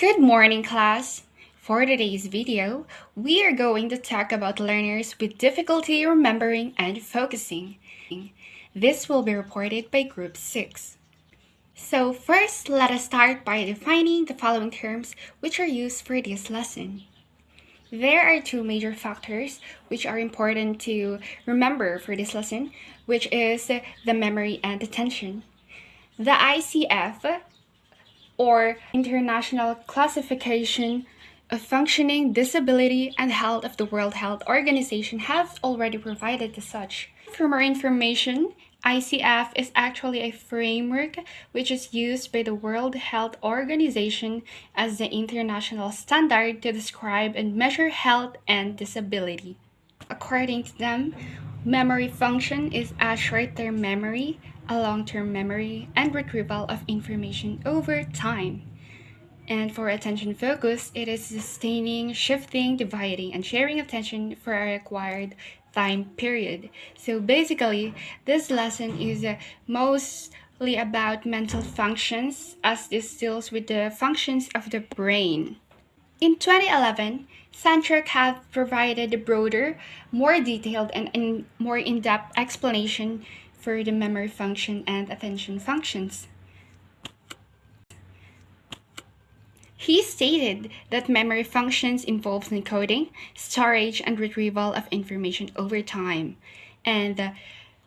Good morning, class! For today's video, we are going to talk about learners with difficulty remembering and focusing. This will be reported by Group 6. So first, let us start by defining the following terms which are used for this lesson. There are two major factors which are important to remember for this lesson, which is the memory and attention. The ICF, or International Classification of Functioning, Disability, and Health of the World Health Organization, have already provided as such. For more information, ICF is actually a framework which is used by the World Health Organization as the international standard to describe and measure health and disability. According to them, memory function is a short-term memory, a long-term memory, and retrieval of information over time. And for attention focus, it is sustaining, shifting, dividing, and sharing attention for a required time period. So basically, this lesson is mostly about mental functions, as this deals with the functions of the brain. In 2011, Centric have provided a broader, more detailed, and more in-depth explanation for the memory function and attention functions. He stated that memory functions involves encoding, storage, and retrieval of information over time. And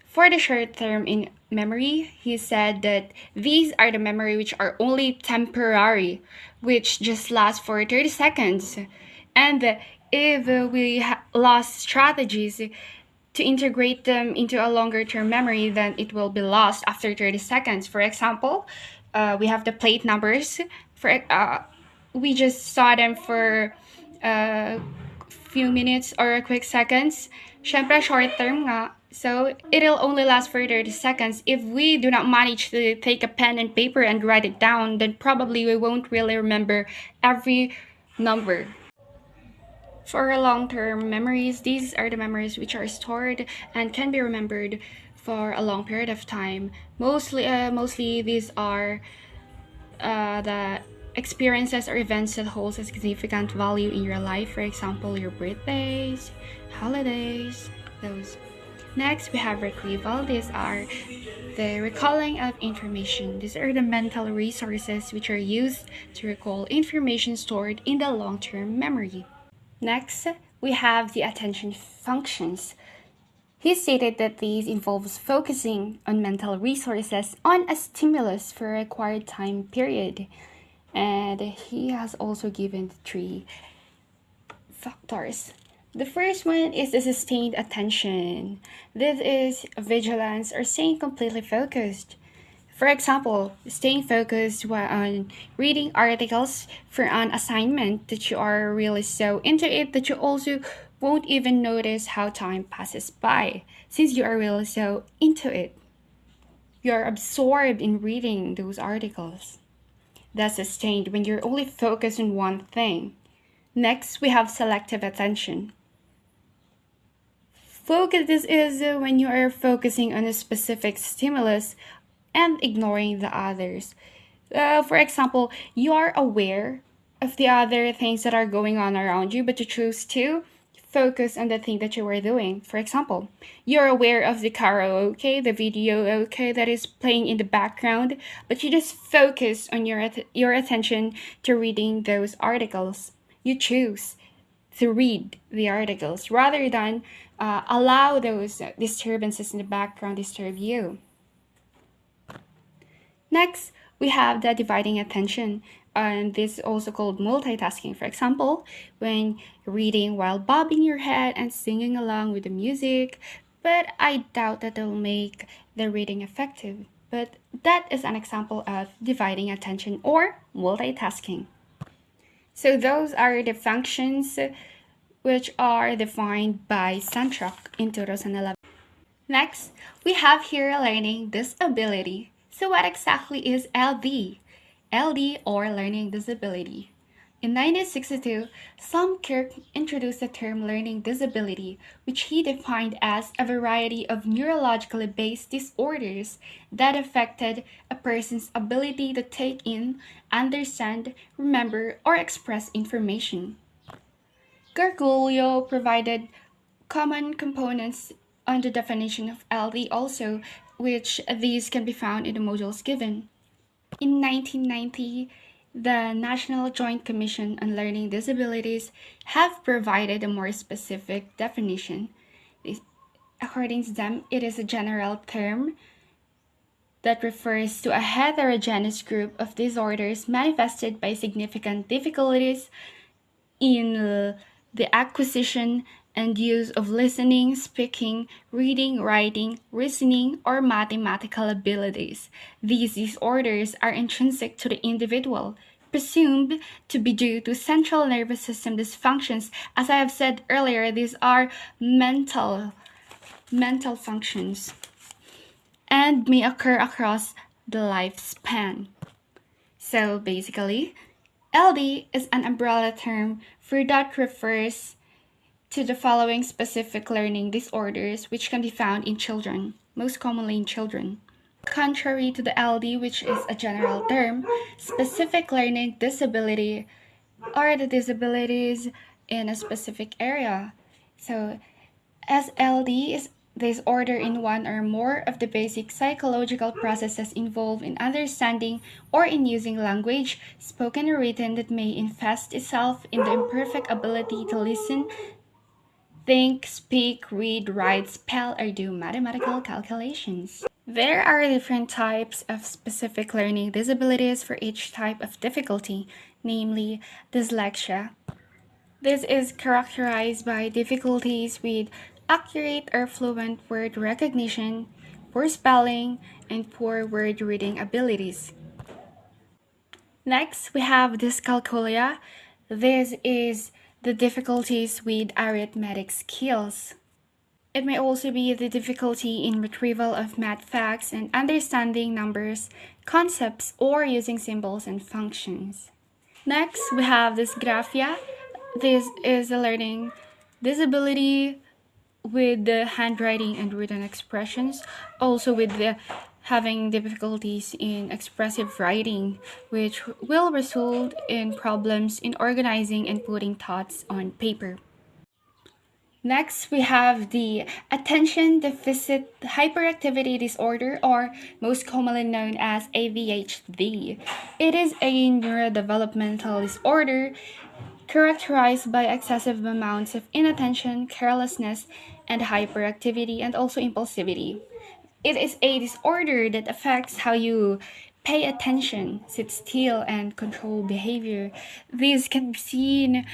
for the short term in memory, he said that these are the memory which are only temporary, which just last for 30 seconds. And if we lost strategies to integrate them into a longer term memory, then it will be lost after 30 seconds. For example, we have the plate numbers. We just saw them for a few minutes or a quick seconds. Syempre, short term nga. So it'll only last for 30 seconds. If we do not manage to take a pen and paper and write it down, then probably we won't really remember every number. For long-term memories, these are the memories which are stored and can be remembered for a long period of time. Mostly these are the experiences or events that holds a significant value in your life. For example, your birthdays, holidays, those. Next, we have retrieval. These are the recalling of information. These are the mental resources which are used to recall information stored in the long-term memory. Next, we have the attention functions. He stated that these involves focusing on mental resources on a stimulus for a required time period. And he has also given three factors. The first one is the sustained attention. This is vigilance or staying completely focused. For example, staying focused while on reading articles for an assignment that you are really so into it that you also won't even notice how time passes by since you are really so into it. You are absorbed in reading those articles. That's sustained when you're only focused on one thing. Next, we have selective attention. Focus is when you are focusing on a specific stimulus and ignoring the others. For example, you are aware of the other things that are going on around you, but you choose to focus on the thing that you are doing. For example, you're aware of the karaoke, the video okay that is playing in the background, but you just focus on your attention to reading those articles. You choose to read the articles rather than allow those disturbances in the background disturb you. Next, we have the dividing attention, and this is also called multitasking. For example, when reading while bobbing your head and singing along with the music, but I doubt that will make the reading effective. But that is an example of dividing attention or multitasking. So those are the functions which are defined by Centrock in 2011. Next, we have here learning disability. So what exactly is LD? LD, or learning disability. In 1962, Sam Kirk introduced the term learning disability, which he defined as a variety of neurologically based disorders that affected a person's ability to take in, understand, remember, or express information. Gargulio provided common components on the definition of LD also, which these can be found in the modules given. In 1990, the National Joint Commission on Learning Disabilities have provided a more specific definition. According to them, it is a general term that refers to a heterogeneous group of disorders manifested by significant difficulties in the acquisition and use of listening, speaking, reading, writing, reasoning, or mathematical abilities. These disorders are intrinsic to the individual, presumed to be due to central nervous system dysfunctions. As I have said earlier, these are mental functions and may occur across the lifespan. So basically, LD is an umbrella term for that refers to the following specific learning disorders which can be found in children, most commonly in children. Contrary to the LD, which is a general term, specific learning disability are the disabilities in a specific area. So SLD is disorder in one or more of the basic psychological processes involved in understanding or in using language, spoken or written, that may infest itself in the imperfect ability to listen, think, speak, read, write, spell, or do mathematical calculations. There are different types of specific learning disabilities for each type of difficulty, namely dyslexia. This is characterized by difficulties with accurate or fluent word recognition, poor spelling, and poor word reading abilities. Next, we have dyscalculia. This is the difficulties with arithmetic skills. It may also be the difficulty in retrieval of math facts and understanding numbers, concepts, or using symbols and functions. Next, we have dysgraphia. This is a learning disability with the handwriting and written expressions, also with the having difficulties in expressive writing, which will result in problems in organizing and putting thoughts on paper. Next, we have the attention deficit hyperactivity disorder, or most commonly known as ADHD. It is a neurodevelopmental disorder characterized by excessive amounts of inattention, carelessness, and hyperactivity, and also impulsivity. It is a disorder that affects how you pay attention, sit still, and control behavior. These can be seen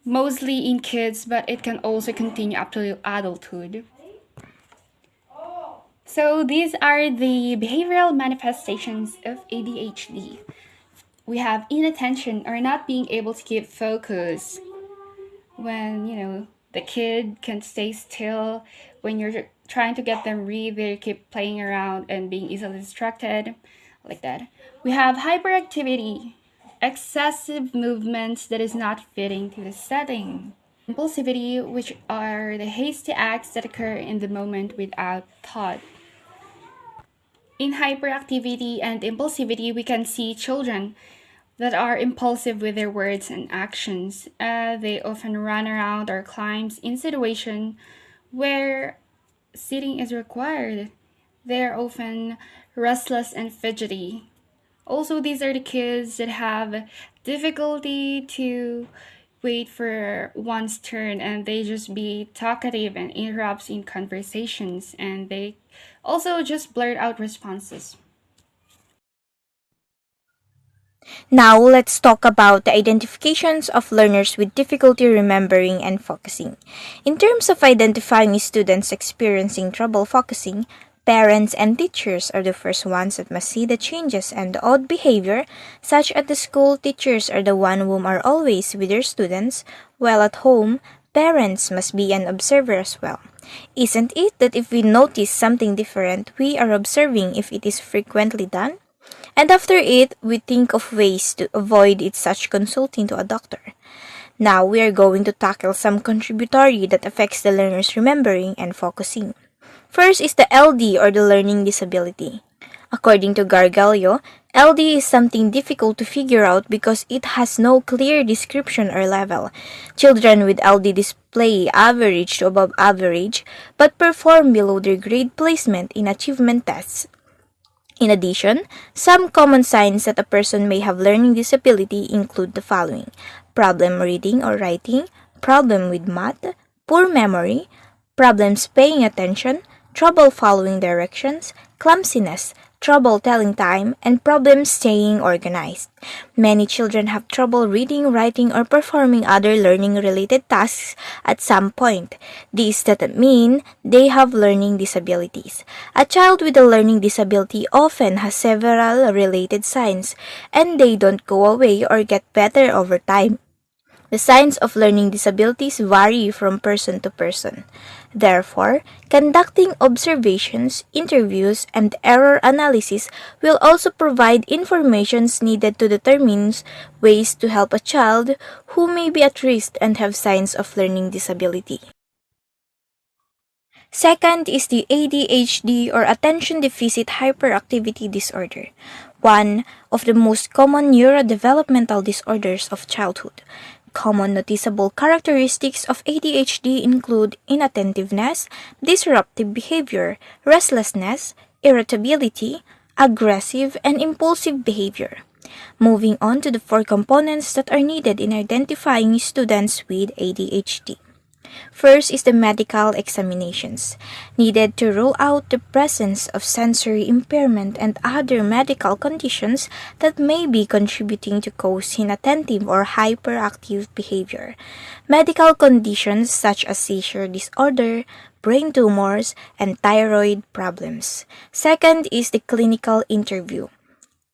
mostly in kids, but it can also continue up to adulthood. So these are the behavioral manifestations of ADHD. We have inattention, or not being able to keep focus. When, the kid can stay still, when you're trying to get them read, they keep playing around and being easily distracted, like that. We have hyperactivity, excessive movements that is not fitting to the setting. Impulsivity, which are the hasty acts that occur in the moment without thought. In hyperactivity and impulsivity, we can see children that are impulsive with their words and actions. They often run around or climb in situations where sitting is required. They're often restless and fidgety. Also, these are the kids that have difficulty to wait for one's turn, and they just be talkative and interrupts in conversations, and they also just blurt out responses. Now, let's talk about the identifications of learners with difficulty remembering and focusing. In terms of identifying students experiencing trouble focusing, parents and teachers are the first ones that must see the changes and the odd behavior, such at the school, teachers are the one whom are always with their students, while at home, parents must be an observer as well. Isn't it that if we notice something different, we are observing if it is frequently done? And after it, we think of ways to avoid it, such consulting to a doctor. Now we are going to tackle some contributory that affects the learner's remembering and focusing. First is the LD, or the learning disability. According to Gargallo, LD is something difficult to figure out because it has no clear description or level. Children with LD display average to above average but perform below their grade placement in achievement tests. In addition, some common signs that a person may have learning disability include the following: problem reading or writing, problem with math, poor memory, problems paying attention, trouble following directions, clumsiness, trouble telling time, and problems staying organized. Many children have trouble reading, writing, or performing other learning-related tasks at some point. This doesn't mean they have learning disabilities. A child with a learning disability often has several related signs, and they don't go away or get better over time. The signs of learning disabilities vary from person to person. Therefore, conducting observations, interviews, and error analysis will also provide information needed to determine ways to help a child who may be at risk and have signs of learning disability. Second is the ADHD, or Attention Deficit Hyperactivity Disorder, one of the most common neurodevelopmental disorders of childhood. Common noticeable characteristics of ADHD include inattentiveness, disruptive behavior, restlessness, irritability, aggressive and impulsive behavior. Moving on to the 4 components that are needed in identifying students with ADHD. First is the medical examinations, needed to rule out the presence of sensory impairment and other medical conditions that may be contributing to cause inattentive or hyperactive behavior. Medical conditions such as seizure disorder, brain tumors, and thyroid problems. Second is the clinical interview.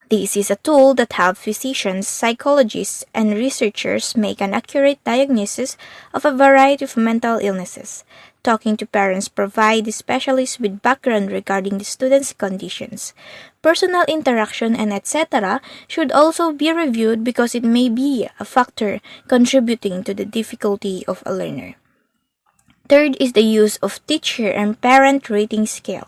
This is a tool that helps physicians, psychologists, and researchers make an accurate diagnosis of a variety of mental illnesses. Talking to parents provide specialists with background regarding the student's conditions. Personal interaction and etc. should also be reviewed because it may be a factor contributing to the difficulty of a learner. Third is the use of teacher and parent rating scale.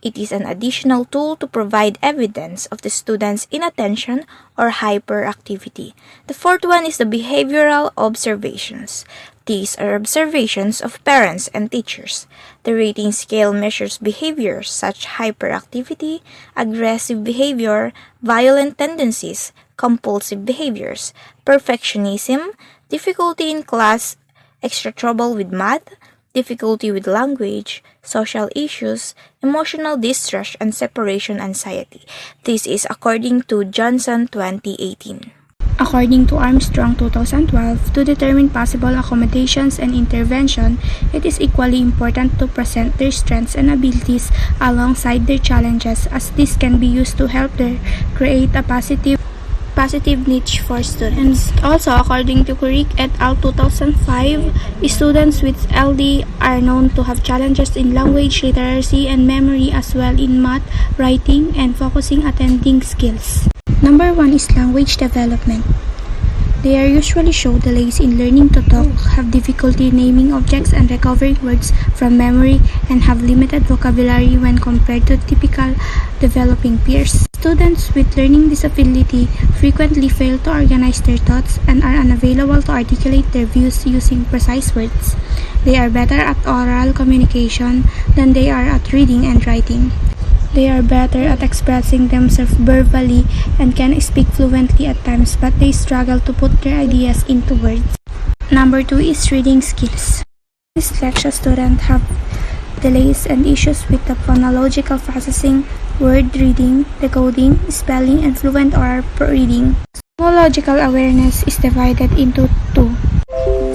It is an additional tool to provide evidence of the student's inattention or hyperactivity. The fourth one is the behavioral observations. These are observations of parents and teachers. The rating scale measures behaviors such as hyperactivity, aggressive behavior, violent tendencies, compulsive behaviors, perfectionism, difficulty in class, extra trouble with math, difficulty with language, social issues, emotional distress, and separation anxiety. This is according to Johnson 2018. According to Armstrong 2012, to determine possible accommodations and intervention, it is equally important to present their strengths and abilities alongside their challenges, as this can be used to help them create a positive niche for students. Also, according to Kurik et al. 2005, students with LD are known to have challenges in language, literacy, and memory, as well in math, writing, and focusing attending skills. Number 1 is language development. They are usually show delays in learning to talk, have difficulty naming objects and recovering words from memory, and have limited vocabulary when compared to typical developing peers. Students with learning disability frequently fail to organize their thoughts and are unavailable to articulate their views using precise words. They are better at oral communication than they are at reading and writing. They are better at expressing themselves verbally and can speak fluently at times, but they struggle to put their ideas into words. Number 2 is reading skills. Dyslexia students have delays and issues with the phonological processing, word reading, decoding, spelling, and fluent oral reading. Phonological awareness is divided into 2: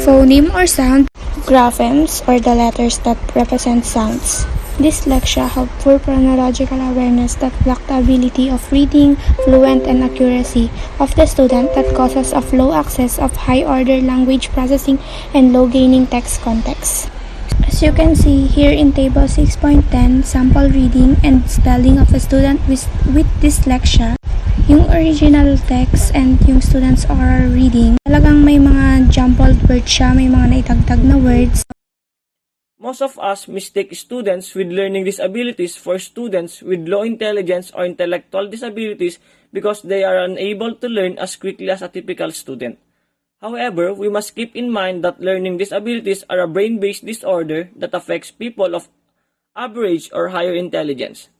phoneme or sound, graphemes or the letters that represent sounds. Dyslexia have poor phonological awareness that lack the ability of reading, fluent, and accuracy of the student that causes of low access of high-order language processing and low gaining text context. As you can see here in table 6.10, sample reading and spelling of a student with dyslexia, Yung original text and yung students oral reading, talagang may mga jumbled words siya, may mga naitagtag na words. Most of us mistake students with learning disabilities for students with low intelligence or intellectual disabilities because they are unable to learn as quickly as a typical student. However, we must keep in mind that learning disabilities are a brain-based disorder that affects people of average or higher intelligence.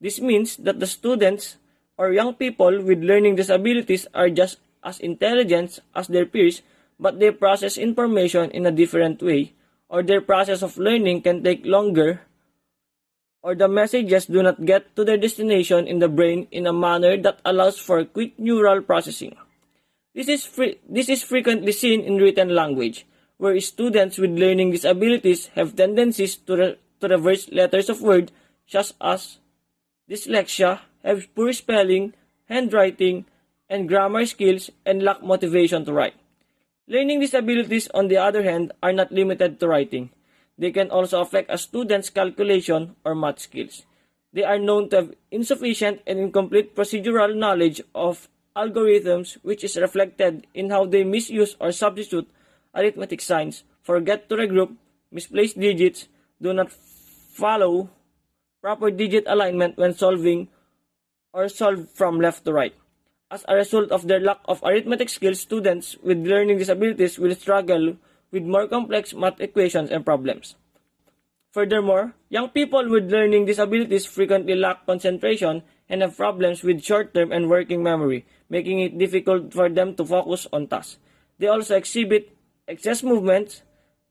This means that the students or young people with learning disabilities are just as intelligent as their peers, but they process information in a different way, or their process of learning can take longer, or the messages do not get to their destination in the brain in a manner that allows for quick neural processing. This is frequently seen in written language, where students with learning disabilities have tendencies to reverse letters of words such as dyslexia, have poor spelling, handwriting, and grammar skills, and lack motivation to write. Learning disabilities, on the other hand, are not limited to writing. They can also affect a student's calculation or math skills. They are known to have insufficient and incomplete procedural knowledge of algorithms, which is reflected in how they misuse or substitute arithmetic signs, forget to regroup, misplace digits, do not follow proper digit alignment when solving, or solve from left to right. As a result of their lack of arithmetic skills, students with learning disabilities will struggle with more complex math equations and problems. Furthermore, young people with learning disabilities frequently lack concentration and have problems with short-term and working memory, making it difficult for them to focus on tasks. They also exhibit excess movements,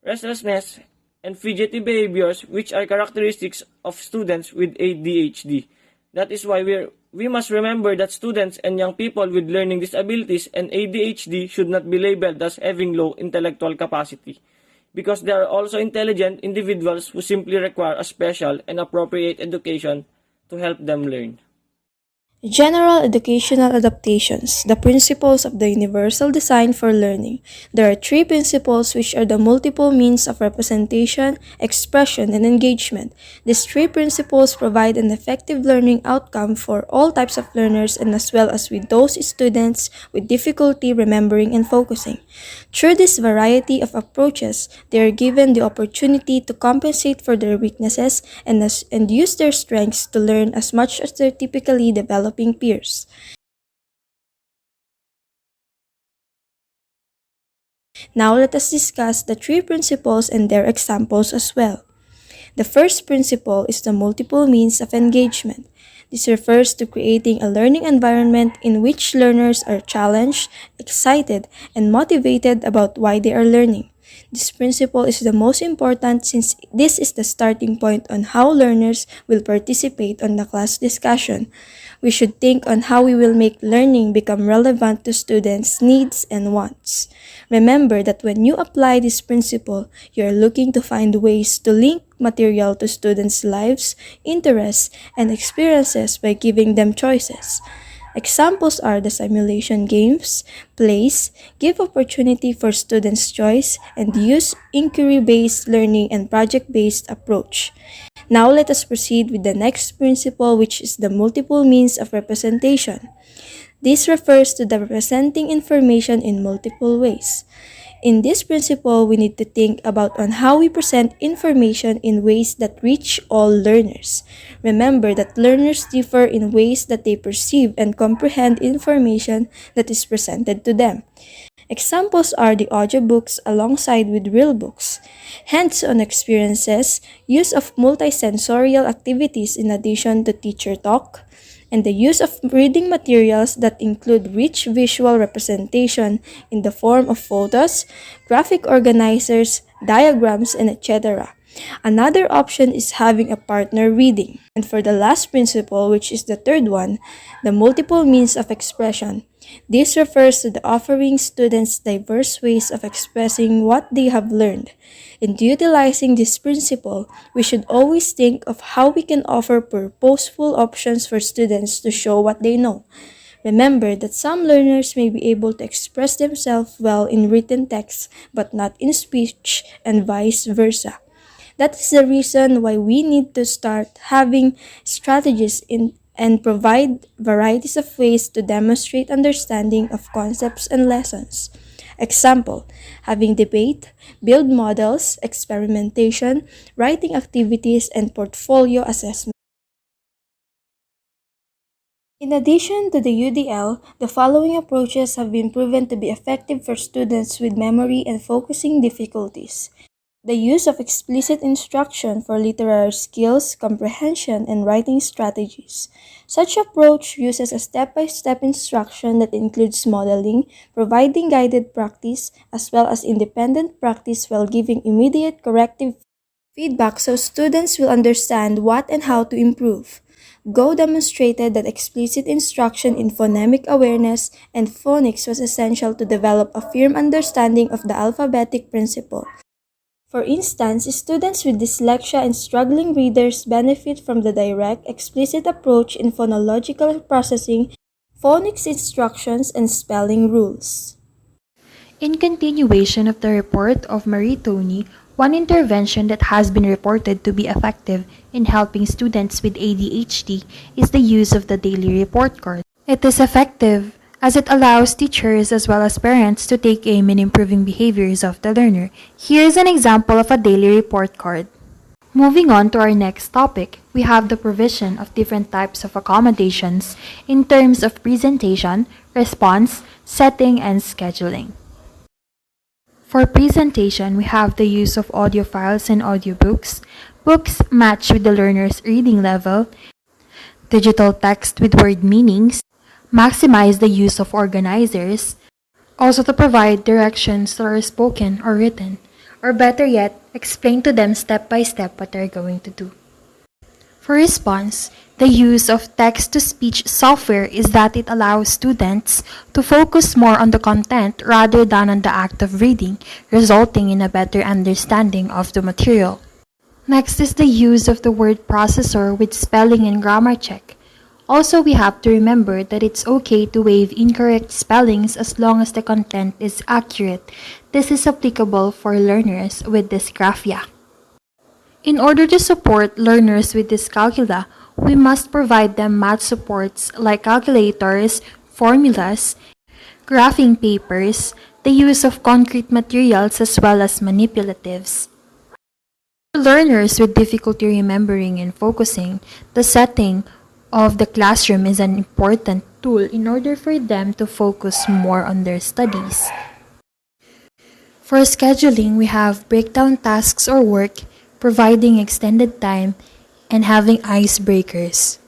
restlessness, and fidgety behaviors, which are characteristics of students with ADHD. That is why we must remember that students and young people with learning disabilities and ADHD should not be labeled as having low intellectual capacity, because they are also intelligent individuals who simply require a special and appropriate education to help them learn. General educational adaptations, the principles of the universal design for learning. There are three principles which are the multiple means of representation, expression, and engagement. These three principles provide an effective learning outcome for all types of learners and as well as with those students with difficulty remembering and focusing. Through this variety of approaches, they are given the opportunity to compensate for their weaknesses and use their strengths to learn as much as their typically developing peers. Now let us discuss the three principles and their examples as well. The first principle is the multiple means of engagement. This refers to creating a learning environment in which learners are challenged, excited, and motivated about why they are learning. This principle is the most important since this is the starting point on how learners will participate on the class discussion. We should think on how we will make learning become relevant to students' needs and wants. Remember that when you apply this principle, you are looking to find ways to link material to students' lives, interests, and experiences by giving them choices. Examples are the simulation games, plays, give opportunity for students' choice, and use inquiry-based learning and project-based approach. Now let us proceed with the next principle, which is the multiple means of representation. This refers to the representing information in multiple ways. In this principle, we need to think about on how we present information in ways that reach all learners. Remember that learners differ in ways that they perceive and comprehend information that is presented to them. Examples are the audiobooks alongside with real books, hands-on experiences, use of multisensorial activities in addition to teacher talk, and the use of reading materials that include rich visual representation in the form of photos, graphic organizers, diagrams, and etc. Another option is having a partner reading. And for the last principle, which is the third one, the multiple means of expression. This refers to the offering students diverse ways of expressing what they have learned. In utilizing this principle, we should always think of how we can offer purposeful options for students to show what they know. Remember that some learners may be able to express themselves well in written text but not in speech and vice versa. That is the reason why we need to start having strategies in and provide varieties of ways to demonstrate understanding of concepts and lessons. Example, having debate, build models, experimentation, writing activities, and portfolio assessment. In addition to the UDL, the following approaches have been proven to be effective for students with memory and focusing difficulties. The use of explicit instruction for literary skills, comprehension, and writing strategies. Such approach uses a step-by-step instruction that includes modeling, providing guided practice, as well as independent practice while giving immediate corrective feedback so students will understand what and how to improve. Go demonstrated that explicit instruction in phonemic awareness and phonics was essential to develop a firm understanding of the alphabetic principle. For instance, students with dyslexia and struggling readers benefit from the direct, explicit approach in phonological processing, phonics instructions, and spelling rules. In continuation of the report of Marie Tony, one intervention that has been reported to be effective in helping students with ADHD is the use of the daily report card. It is effective as it allows teachers as well as parents to take aim in improving behaviors of the learner. Here is an example of a daily report card. Moving on to our next topic, we have the provision of different types of accommodations in terms of presentation, response, setting, and scheduling. For presentation, we have the use of audio files and audiobooks, books matched with the learner's reading level, digital text with word meanings, maximize the use of organizers, also to provide directions that are spoken or written, or better yet, explain to them step by step what they're going to do. For response, the use of text-to-speech software is that it allows students to focus more on the content rather than on the act of reading, resulting in a better understanding of the material. Next is the use of the word processor with spelling and grammar check. Also, we have to remember that it's okay to waive incorrect spellings as long as the content is accurate. This is applicable for learners with dysgraphia. In order to support learners with dyscalculia, we must provide them math supports like calculators, formulas, graphing papers, the use of concrete materials as well as manipulatives. For learners with difficulty remembering and focusing, the setting of the classroom is an important tool in order for them to focus more on their studies. For scheduling, we have breakdown tasks or work, providing extended time, and having icebreakers.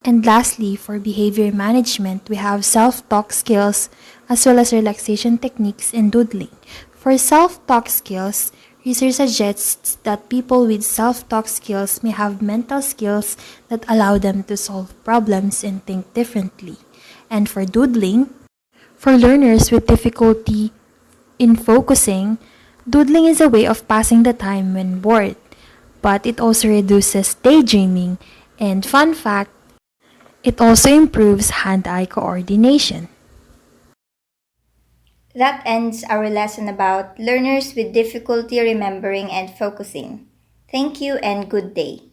And lastly, for behavior management, we have self-talk skills as well as relaxation techniques and doodling. For self-talk skills, research suggests that people with self-talk skills may have mental skills that allow them to solve problems and think differently. And for doodling, for learners with difficulty in focusing, doodling is a way of passing the time when bored, but it also reduces daydreaming, and fun fact, it also improves hand-eye coordination. That ends our lesson about learners with difficulty remembering and focusing. Thank you and good day.